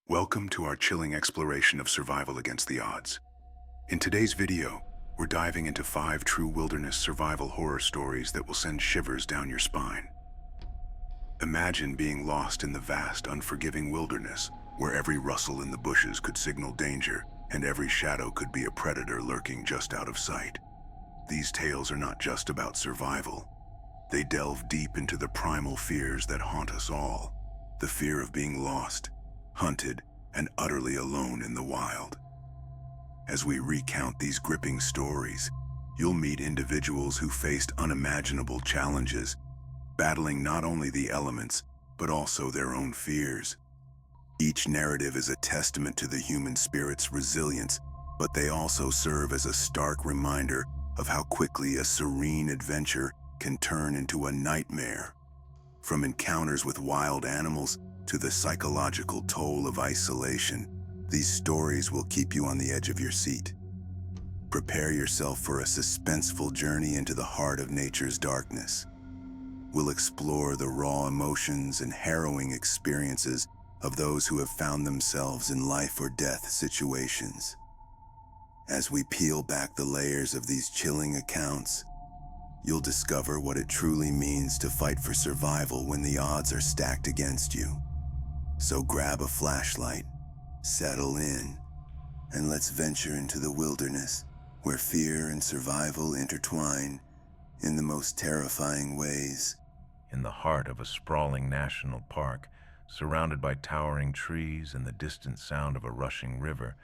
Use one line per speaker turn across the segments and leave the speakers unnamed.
Welcome to our chilling exploration of survival against the odds. In today's video, we're diving into 5 true wilderness survival horror stories that will send shivers down your spine. Imagine being lost in the vast, unforgiving wilderness, where every rustle in the bushes could signal danger, and every shadow could be a predator lurking just out of sight. These tales are not just about survival. They delve deep into the primal fears that haunt us all. The fear of being lost, hunted, and utterly alone in the wild. As we recount these gripping stories, you'll meet individuals who faced unimaginable challenges, battling not only the elements, but also their own fears. Each narrative is a testament to the human spirit's resilience, but they also serve as a stark reminder of how quickly a serene adventure can turn into a nightmare. From encounters with wild animals to the psychological toll of isolation, these stories will keep you on the edge of your seat. Prepare yourself for a suspenseful journey into the heart of nature's darkness. We'll explore the raw emotions and harrowing experiences of those who have found themselves in life or death situations. As we peel back the layers of these chilling accounts, you'll discover what it truly means to fight for survival when the odds are stacked against you. So grab a flashlight, settle in, and let's venture into the wilderness, where fear and survival intertwine in the most terrifying ways.
In the heart of a sprawling national park, surrounded by towering trees and the distant sound of a rushing river,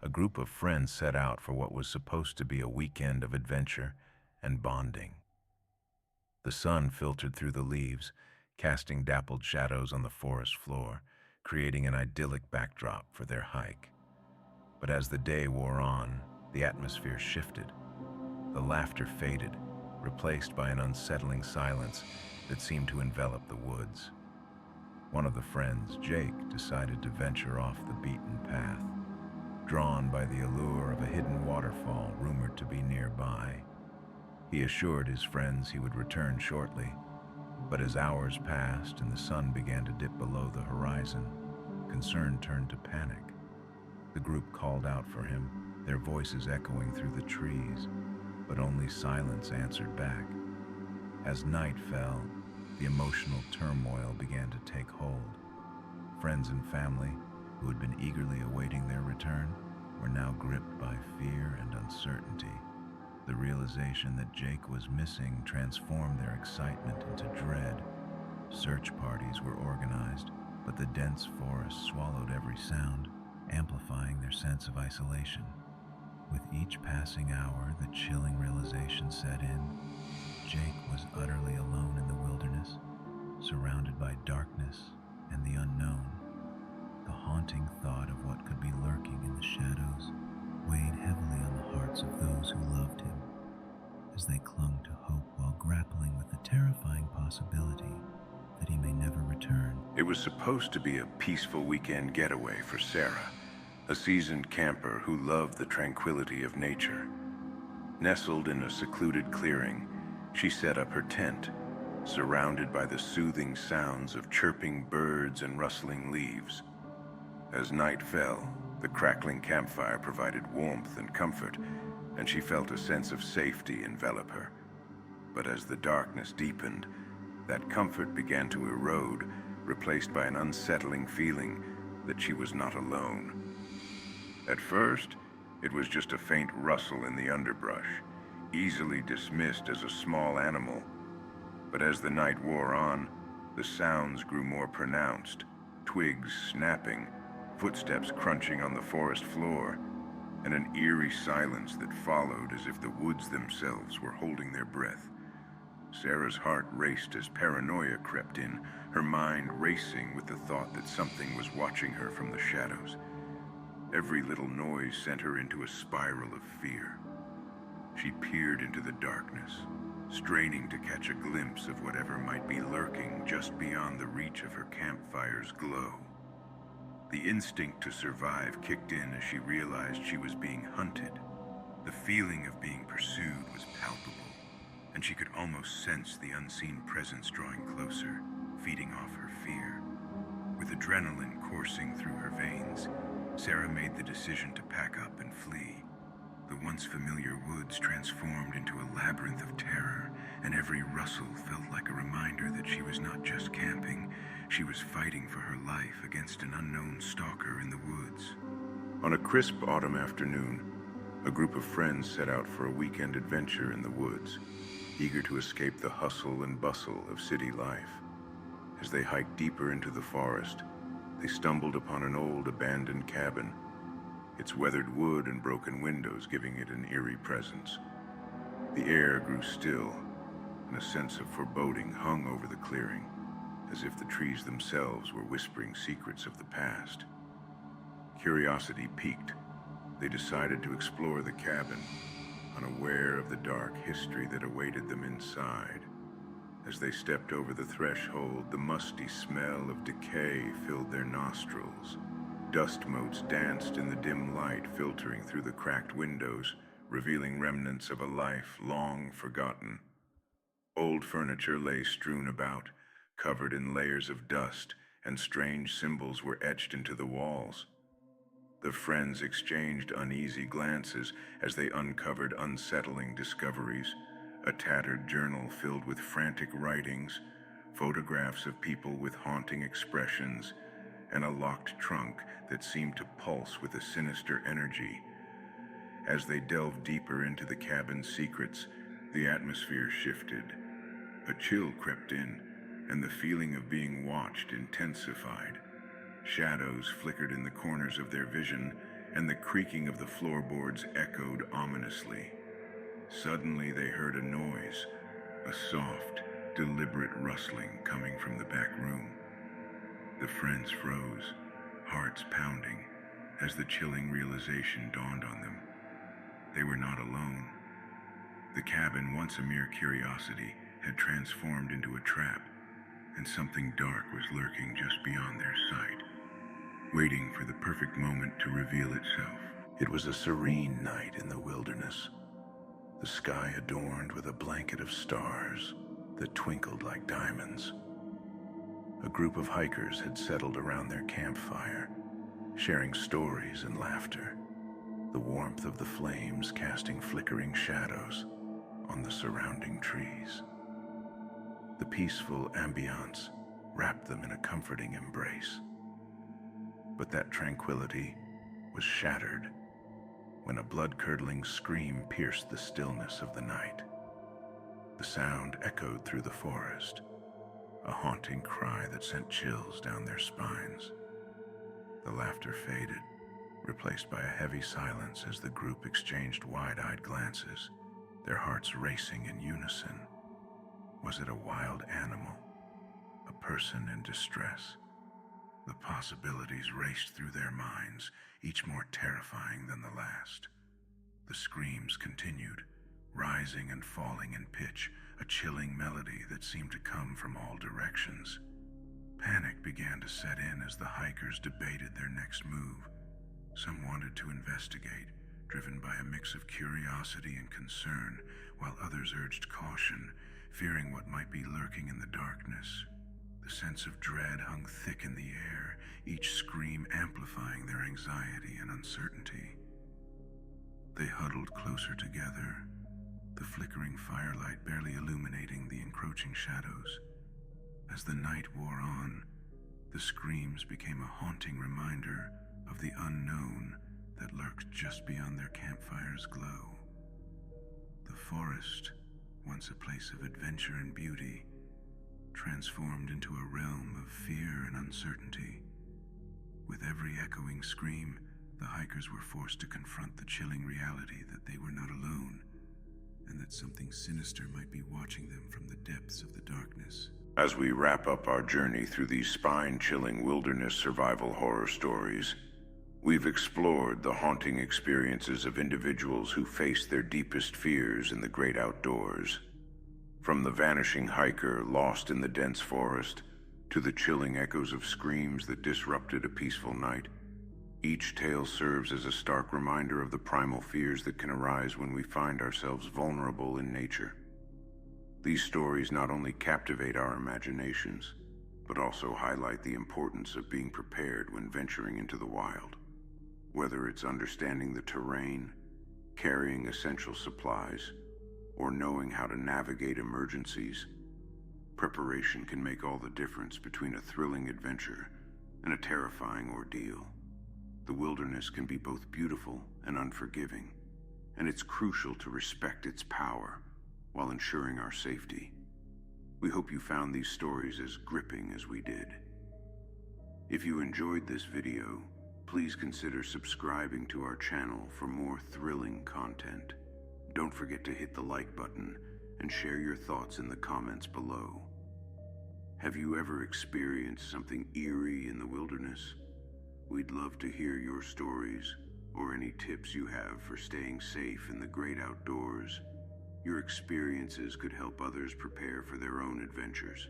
a group of friends set out for what was supposed to be a weekend of adventure and bonding. The sun filtered through the leaves, casting dappled shadows on the forest floor, creating an idyllic backdrop for their hike. But as the day wore on, the atmosphere shifted. The laughter faded, replaced by an unsettling silence that seemed to envelop the woods. One of the friends, Jake, decided to venture off the beaten path, drawn by the allure of a hidden waterfall rumored to be nearby. He assured his friends he would return shortly, but as hours passed and the sun began to dip below the horizon, concern turned to panic. The group called out for him, their voices echoing through the trees, but only silence answered back. As night fell, the emotional turmoil began to take hold. Friends and family, who had been eagerly awaiting their return, were now gripped by fear and uncertainty. The realization that Jake was missing transformed their excitement into dread. Search parties were organized, but the dense forest swallowed every sound, amplifying their sense of isolation. With each passing hour, the chilling realization set in. Jake was utterly alone in the wilderness, surrounded by darkness and the unknown. The haunting thought of what could be lurking in the shadows weighed heavily on the hearts of those who loved him, as they clung to hope while grappling with the terrifying possibility that he may never return.
It was supposed to be a peaceful weekend getaway for Sarah, a seasoned camper who loved the tranquility of nature. Nestled in a secluded clearing, she set up her tent, surrounded by the soothing sounds of chirping birds and rustling leaves. As night fell, the crackling campfire provided warmth and comfort, and she felt a sense of safety envelop her. But as the darkness deepened, that comfort began to erode, replaced by an unsettling feeling that she was not alone. At first, it was just a faint rustle in the underbrush, easily dismissed as a small animal. But as the night wore on, the sounds grew more pronounced, twigs snapping, footsteps crunching on the forest floor, and an eerie silence that followed as if the woods themselves were holding their breath. Sarah's heart raced as paranoia crept in, her mind racing with the thought that something was watching her from the shadows. Every little noise sent her into a spiral of fear. She peered into the darkness, straining to catch a glimpse of whatever might be lurking just beyond the reach of her campfire's glow. The instinct to survive kicked in as she realized she was being hunted. The feeling of being pursued was palpable, and she could almost sense the unseen presence drawing closer, feeding off her fear. With With adrenaline coursing through her veins, Sarah made the decision to pack up and flee. The once familiar woods transformed into a labyrinth of terror, and every rustle felt like a reminder that she was not just camping, she was fighting for her life against an unknown stalker in the woods. On a crisp autumn afternoon, a group of friends set out for a weekend adventure in the woods, eager to escape the hustle and bustle of city life. As they hiked deeper into the forest, they stumbled upon an old abandoned cabin, its weathered wood and broken windows giving it an eerie presence. The air grew still, and a sense of foreboding hung over the clearing, as if the trees themselves were whispering secrets of the past. Curiosity piqued. They decided to explore the cabin, unaware of the dark history that awaited them inside. As they stepped over the threshold, the musty smell of decay filled their nostrils. Dust motes danced in the dim light filtering through the cracked windows, revealing remnants of a life long forgotten. Old furniture lay strewn about, covered in layers of dust, and strange symbols were etched into the walls. The friends exchanged uneasy glances as they uncovered unsettling discoveries: a tattered journal filled with frantic writings, photographs of people with haunting expressions, and a locked trunk that seemed to pulse with a sinister energy. As they delved deeper into the cabin's secrets, the atmosphere shifted. A chill crept in, and the feeling of being watched intensified. Shadows flickered in the corners of their vision, and the creaking of the floorboards echoed ominously. Suddenly they heard a noise, a soft, deliberate rustling coming from the back room. The friends froze, hearts pounding, as the chilling realization dawned on them. They were not alone. The cabin, once a mere curiosity, had transformed into a trap, and something dark was lurking just beyond their sight, waiting for the perfect moment to reveal itself. It was a serene night in the wilderness, the sky adorned with a blanket of stars that twinkled like diamonds. A group of hikers had settled around their campfire, sharing stories and laughter, the warmth of the flames casting flickering shadows on the surrounding trees. The peaceful ambiance wrapped them in a comforting embrace. But that tranquility was shattered when a blood-curdling scream pierced the stillness of the night. The sound echoed through the forest, a haunting cry that sent chills down their spines. The laughter faded, replaced by a heavy silence as the group exchanged wide-eyed glances, their hearts racing in unison. Was it a wild animal? A person in distress? The possibilities raced through their minds, each more terrifying than the last. The screams continued, rising and falling in pitch, a chilling melody that seemed to come from all directions. Panic began to set in as the hikers debated their next move. Some wanted to investigate, driven by a mix of curiosity and concern, while others urged caution, fearing what might be lurking in the darkness. The sense of dread hung thick in the air, each scream amplifying their anxiety and uncertainty. They huddled closer together, the flickering firelight barely illuminating the encroaching shadows. As the night wore on, the screams became a haunting reminder of the unknown that lurked just beyond their campfire's glow. The forest, once a place of adventure and beauty, transformed into a realm of fear and uncertainty. With every echoing scream, the hikers were forced to confront the chilling reality that they were not alone, and that something sinister might be watching them from the depths of the darkness. As we wrap up our journey through these spine-chilling wilderness survival horror stories, we've explored the haunting experiences of individuals who face their deepest fears in the great outdoors. From the vanishing hiker lost in the dense forest, to the chilling echoes of screams that disrupted a peaceful night, each tale serves as a stark reminder of the primal fears that can arise when we find ourselves vulnerable in nature. These stories not only captivate our imaginations, but also highlight the importance of being prepared when venturing into the wild. Whether it's understanding the terrain, carrying essential supplies, or knowing how to navigate emergencies, preparation can make all the difference between a thrilling adventure and a terrifying ordeal. The wilderness can be both beautiful and unforgiving, and it's crucial to respect its power while ensuring our safety. We hope you found these stories as gripping as we did. If you enjoyed this video, please consider subscribing to our channel for more thrilling content. Don't forget to hit the like button and share your thoughts in the comments below. Have you ever experienced something eerie in the wilderness? We'd love to hear your stories or any tips you have for staying safe in the great outdoors. Your experiences could help others prepare for their own adventures.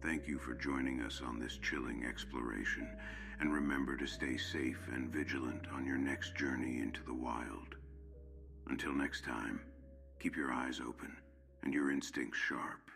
Thank you for joining us on this chilling exploration, and remember to stay safe and vigilant on your next journey into the wild. Until next time, keep your eyes open and your instincts sharp.